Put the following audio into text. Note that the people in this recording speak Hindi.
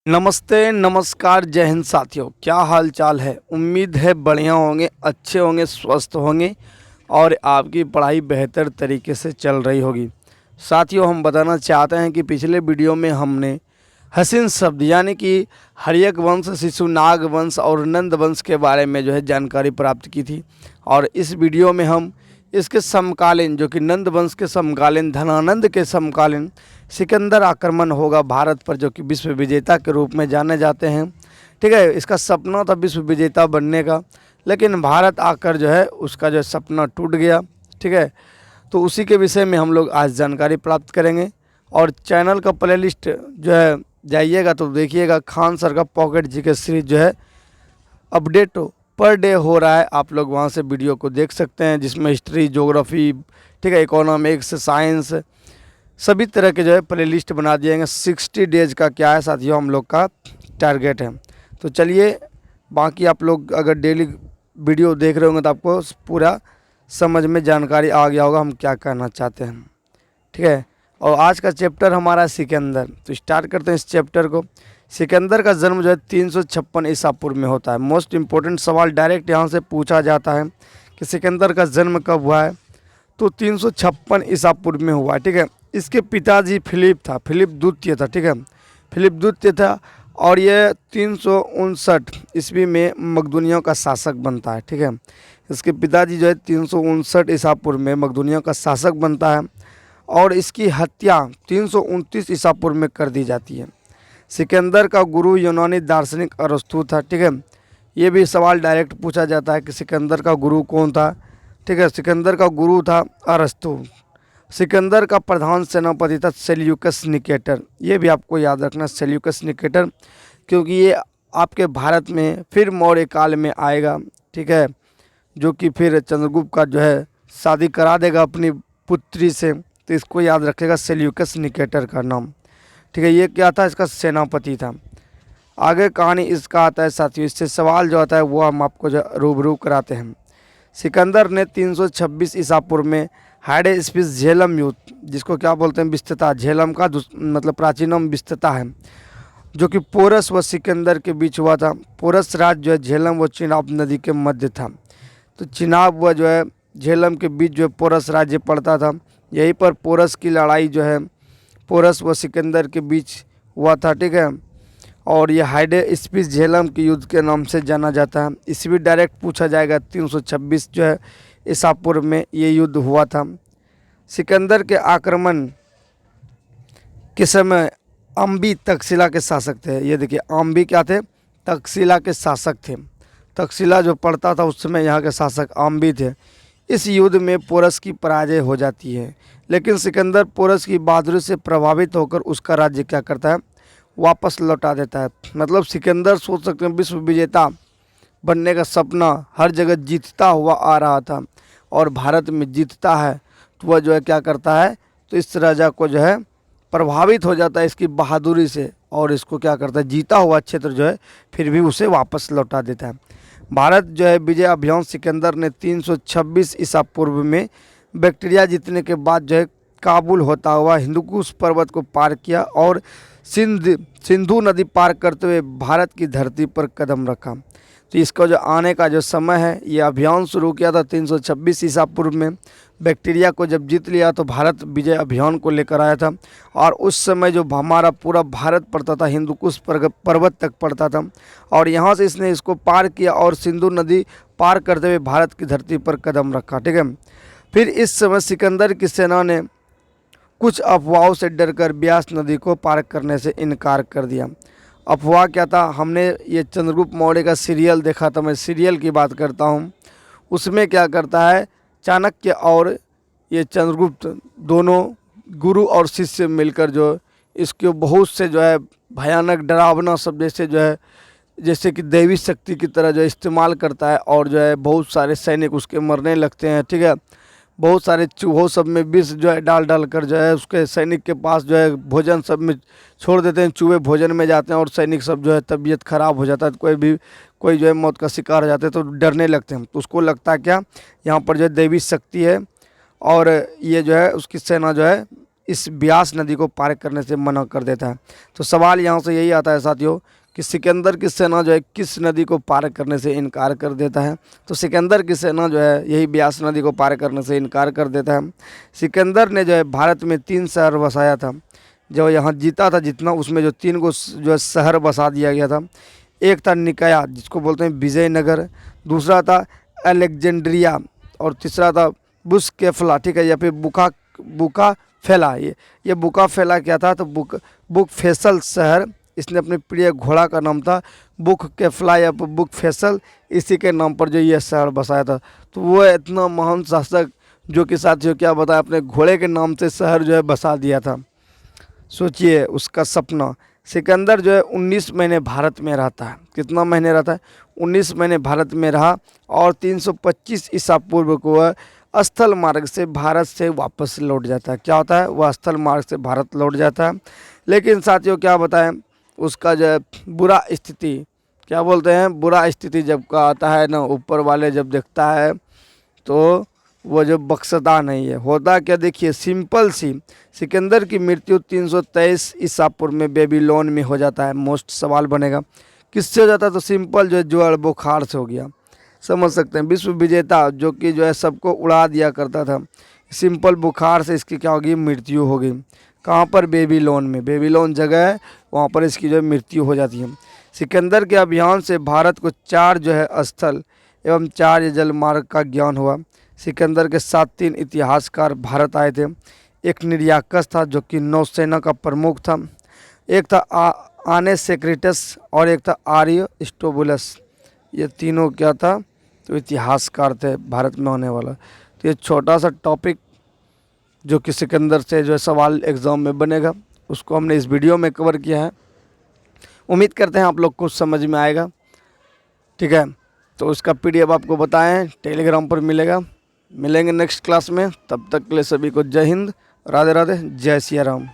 नमस्ते, नमस्कार, जय हिंद साथियों। क्या हाल चाल है? उम्मीद है बढ़िया होंगे, अच्छे होंगे, स्वस्थ होंगे और आपकी पढ़ाई बेहतर तरीके से चल रही होगी। साथियों, हम बताना चाहते हैं कि पिछले वीडियो में हमने हसीन शब्द यानी कि हर्यक वंश, शिशुनाग वंश और नंद वंश के बारे में जानकारी प्राप्त की थी। और इस वीडियो में हम इसके समकालीन जो कि नंद वंश के समकालीन, धनानंद के समकालीन सिकंदर आक्रमण होगा भारत पर, जो कि विश्व विजेता के रूप में जाने जाते हैं। ठीक है, इसका सपना था विश्व विजेता बनने का, लेकिन भारत आकर उसका सपना टूट गया। ठीक है, तो उसी के विषय में हम लोग आज जानकारी प्राप्त करेंगे। और चैनल का प्लेलिस्ट जाइएगा तो देखिएगा, खान सर का pocket GK series update per day हो रहा है। आप लोग वहाँ से वीडियो को देख सकते हैं, जिसमें हिस्ट्री, ज्योग्राफी, ठीक है, इकोनॉमिक्स, साइंस, सभी तरह के प्लेलिस्ट बना दिए गए। 60 डेज का क्या है साथियों, हम लोग का टारगेट है। तो चलिए, बाकी आप लोग अगर डेली वीडियो देख रहे होंगे तो आपको पूरा समझ में जानकारी आ गया होगा हम क्या कहना चाहते हैं। ठीक है, और आज का चैप्टर हमारा सिकंदर। तो स्टार्ट करते हैं इस चैप्टर को। सिकंदर का जन्म 356 ईसा पूर्व में होता है। मोस्ट इम्पोर्टेंट सवाल डायरेक्ट यहाँ से पूछा जाता है कि सिकंदर का जन्म कब हुआ है, तो 356 ईसा पूर्व में हुआ है। ठीक है, इसके पिताजी फिलिप था, फिलिप द्वितीय था। ठीक है, फिलिप द्वितीय था और ये 359 ईस्वी में मकदूनियों का शासक बनता है। ठीक है, इसके पिताजी 359 ईसा पूर्व में मकदूनियों का शासक बनता है और इसकी हत्या 329 ईसा पूर्व में कर दी जाती है। सिकंदर का गुरु यूनानी दार्शनिक अरस्तु था। ठीक है, ये भी सवाल डायरेक्ट पूछा जाता है कि सिकंदर का गुरु कौन था। ठीक है, सिकंदर का गुरु था अरस्तु। सिकंदर का प्रधान सेनापति था सेल्यूकस निकेटर। ये भी आपको याद रखना, सेल्यूकस निकेटर, क्योंकि ये आपके भारत में फिर मौर्य काल में आएगा। ठीक है, जो कि फिर चंद्रगुप्त का शादी करा देगा अपनी पुत्री से, तो इसको याद रखेगा, सेल्यूकस निकेटर का नाम। ठीक है, ये क्या था, इसका सेनापति था। आगे कहानी इसका आता है साथियों, इससे सवाल जो आता है वो हम आपको रूबरू कराते हैं। सिकंदर ने 326 ईसा पूर्व में हाइडेस्पिस झेलम युद्ध, जिसको क्या बोलते हैं, विस्तता, झेलम का मतलब प्राचीन नाम विस्तता है, जो कि पोरस व सिकंदर के बीच हुआ था। पोरस राज्य झेलम व चिनाब नदी के मध्य था। तो चिनाब व झेलम के बीच पोरस राज्य पड़ता था। यहीं पर पोरस की लड़ाई पोरस व सिकंदर के बीच हुआ था। ठीक है, और ये हाइडेस्पिस झेलम के युद्ध के नाम से जाना जाता है। इस भी डायरेक्ट पूछा जाएगा, 326 ईसा पूर्व में ये युद्ध हुआ था। सिकंदर के आक्रमण के समय अम्बी तक्षशिला के शासक थे। ये देखिए, अम्बी क्या थे, तक्षशिला के शासक थे। तक्षशिला जो पड़ता था उस समय यहाँ के शासक अम्बी थे। इस युद्ध में पोरस की पराजय हो जाती है, लेकिन सिकंदर पोरस की बहादुरी से प्रभावित होकर उसका राज्य क्या करता है, वापस लौटा देता है। मतलब सिकंदर सोच सकते हैं विश्व विजेता बनने का सपना हर जगह जीतता हुआ आ रहा था और भारत में जीतता है, तो वह क्या करता है, तो इस राजा को प्रभावित हो जाता है इसकी बहादुरी से, और इसको क्या करता है, जीता हुआ क्षेत्र फिर भी उसे वापस लौटा देता है। भारत विजय अभियान सिकंदर ने 326 ईसा पूर्व में बैक्टीरिया जीतने के बाद काबुल होता हुआ हिंदुकुश पर्वत को पार किया और सिंधु नदी पार करते हुए भारत की धरती पर कदम रखा। तो इसका आने का समय है, ये अभियान शुरू किया था 326 ईसा पूर्व में। बैक्टीरिया को जब जीत लिया तो भारत विजय अभियान को लेकर आया था, और उस समय हमारा पूरा भारत पड़ता था, हिंदुकुश पर्वत तक पड़ता था, और यहाँ से इसने इसको पार किया और सिंधु नदी पार करते हुए भारत की धरती पर कदम रखा। ठीक है, फिर इस समय सिकंदर की सेना ने कुछ अफवाहों से डरकर ब्यास नदी को पार करने से इनकार कर दिया। अफवाह क्या था, हमने ये चंद्रगुप्त मौर्य का सीरियल देखा था, मैं सीरियल की बात करता हूँ। उसमें क्या करता है, चाणक्य और ये चंद्रगुप्त दोनों गुरु और शिष्य मिलकर इसके बहुत से भयानक डरावना शब्द जैसे कि दैवी शक्ति की तरह इस्तेमाल करता है, और बहुत सारे सैनिक उसके मरने लगते हैं। ठीक है, बहुत सारे चूहों सब में विष डाल डाल कर उसके सैनिक के पास भोजन सब में छोड़ देते हैं। चूहे भोजन में जाते हैं और सैनिक सब तबीयत खराब हो जाता है, तो कोई मौत का शिकार हो जाते हैं, तो डरने लगते हैं। तो उसको लगता है क्या, यहाँ पर दैवी शक्ति है, और ये उसकी सेना इस ब्यास नदी को पार करने से मना कर देता है। तो सवाल यहाँ से यही आता है साथियों कि सिकंदर की सेना जो है किस नदी को पार करने से इनकार कर देता है। तो सिकंदर की सेना जो है यही ब्यास नदी को पार करने से इनकार कर देता है। सिकंदर ने जो है भारत में 3 शहर बसाया था। जो यहाँ जीता था जितना, उसमें जो 3 को जो है शहर बसा दिया गया था। एक था निकाया जिसको बोलते हैं विजयनगर, दूसरा था अलेक्जेंड्रिया और तीसरा था बुस्केफला, ठीक है, या फिर बुका फैला। ये बुका फैला क्या था, तो बुक फैसल शहर, इसने अपने प्रिय घोड़ा का नाम था बुक केफला या बुक फैसल, इसी के नाम पर जो ये शहर बसाया था। तो वो इतना महान शासक जो कि साथियों क्या बताया, अपने घोड़े के नाम से शहर जो है बसा दिया था। सोचिए उसका सपना। सिकंदर जो है 19 महीने भारत में रहता है। कितना महीने रहता है? 19 महीने भारत में रहा और 325 ईसा पूर्व को वह स्थल मार्ग से भारत से वापस लौट जाता है। क्या होता है? वह स्थल मार्ग से भारत लौट जाता है। लेकिन साथियों क्या बताएं, उसका जो है बुरा स्थिति, क्या बोलते हैं, बुरा स्थिति जब का आता है ना, ऊपर वाले जब देखता है तो वो जो बख्शता नहीं है। होता क्या, देखिए सिंपल सी, सिकंदर की मृत्यु 323 ईसा पूर्व में बेबीलोन में हो जाता है। मोस्ट सवाल बनेगा किससे हो जाता है, तो सिंपल जो है ज्वर बुखार से हो गया। समझ सकते हैं, विश्व विजेता जो कि जो है सबको उड़ा दिया करता था, सिंपल बुखार से इसकी क्या होगी, मृत्यु हो गई। कहाँ पर? बेबीलोन में। बेबीलोन जगह है, वहाँ पर इसकी जो है मृत्यु हो जाती है। सिकंदर के अभियान से भारत को 4 जो है स्थल एवं 4 जल मार्ग का ज्ञान हुआ। सिकंदर के साथ 3 इतिहासकार भारत आए थे। एक निर्याकस था जो कि नौसेना का प्रमुख था, एक था आने सेक्रेटस और एक था आर्य स्टोबुलस। ये तीनों क्या था, तो इतिहासकार थे भारत में होने वाला। तो ये छोटा सा टॉपिक जो कि सिकंदर से जो है सवाल एग्ज़ाम में बनेगा, उसको हमने इस वीडियो में कवर किया है। उम्मीद करते हैं आप लोग को समझ में आएगा, ठीक है। तो उसका PDF आपको बताएं टेलीग्राम पर मिलेगा। मिलेंगे नेक्स्ट क्लास में, तब तक के लिए सभी को जय हिंद, राधे राधे, जय सिया राम।